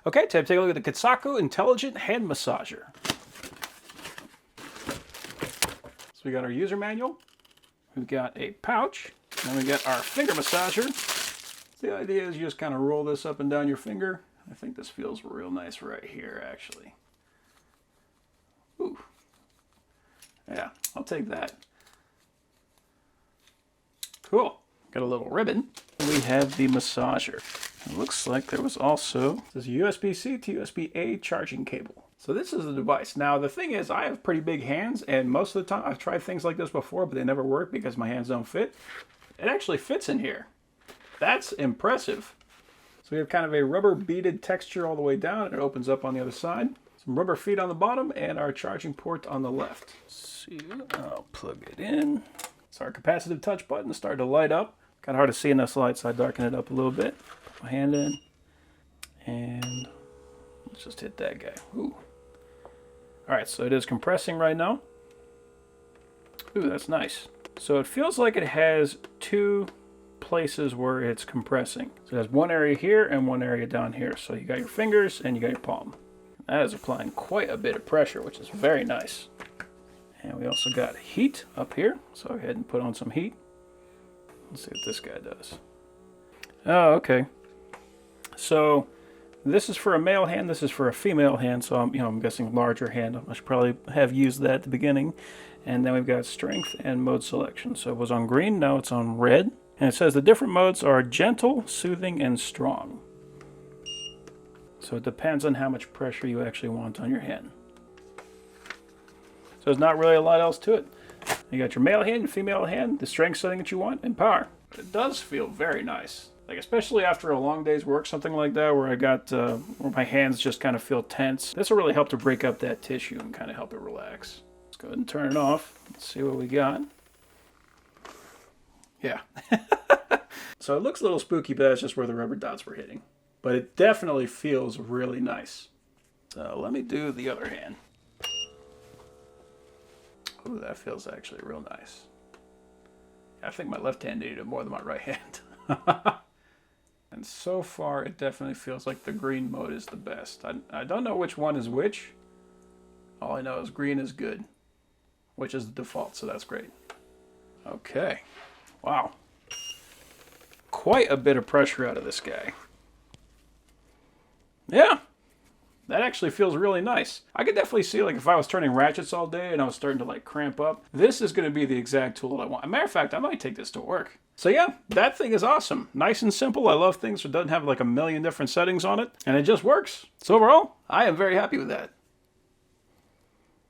Okay, time to take a look at the Kitsaku Intelligent Hand Massager. So we got our user manual, we've got a pouch, and we got our finger massager. So the idea is you just kind of roll this up and down your finger. I think this feels real nice right here, actually. Ooh. Yeah, I'll take that. Cool. Got a little ribbon. We have the massager. It looks like there was also this USB-C to USB-A charging cable. So this is the device. Now the thing is, I have pretty big hands, and most of the time I've tried things like this before, but they never work because my hands don't fit. It actually fits in here. That's impressive. So we have kind of a rubber beaded texture all the way down, and it opens up on the other side. Some rubber feet on the bottom and our charging port on the left. Let's see, I'll plug it in. So our capacitive touch button started to light up. Kind of hard to see in this light, so I darken it up a little bit. Put my hand in, and let's just hit that guy. Ooh. All right, so it is compressing right now. Ooh, that's nice. So it feels like it has two places where it's compressing. So it has one area here and one area down here. So you got your fingers and you got your palm. That is applying quite a bit of pressure, which is very nice. And we also got heat up here. So go ahead and put on some heat. Let's see what this guy does. Oh, okay. So this is for a male hand, this is for a female hand, so I'm guessing larger hand. I should probably have used that at the beginning. And then we've got strength and mode selection. So it was on green, now it's on red. And it says the different modes are gentle, soothing, and strong. So it depends on how much pressure you actually want on your hand. So there's not really a lot else to it. You got your male hand, your female hand, the strength setting that you want, and power. It does feel very nice. Like especially after a long day's work, something like that, where where my hands just kind of feel tense. This will really help to break up that tissue and kind of help it relax. Let's go ahead and turn it off. Let's see what we got. Yeah. So it looks a little spooky, but that's just where the rubber dots were hitting. But it definitely feels really nice. So let me do the other hand. Ooh, that feels actually real nice. I think my left hand needed it more than my right hand. And so far, it definitely feels like the green mode is the best. I don't know which one is which. All I know is green is good, which is the default, so that's great. Okay. Wow. Quite a bit of pressure out of this guy. Yeah. That actually feels really nice. I could definitely see, like, if I was turning ratchets all day and I was starting to, like, cramp up, this is going to be the exact tool I want. As a matter of fact, I might take this to work. So yeah, that thing is awesome. Nice and simple. I love things that doesn't have, like, a million different settings on it, and it just works. So overall, I am very happy with that.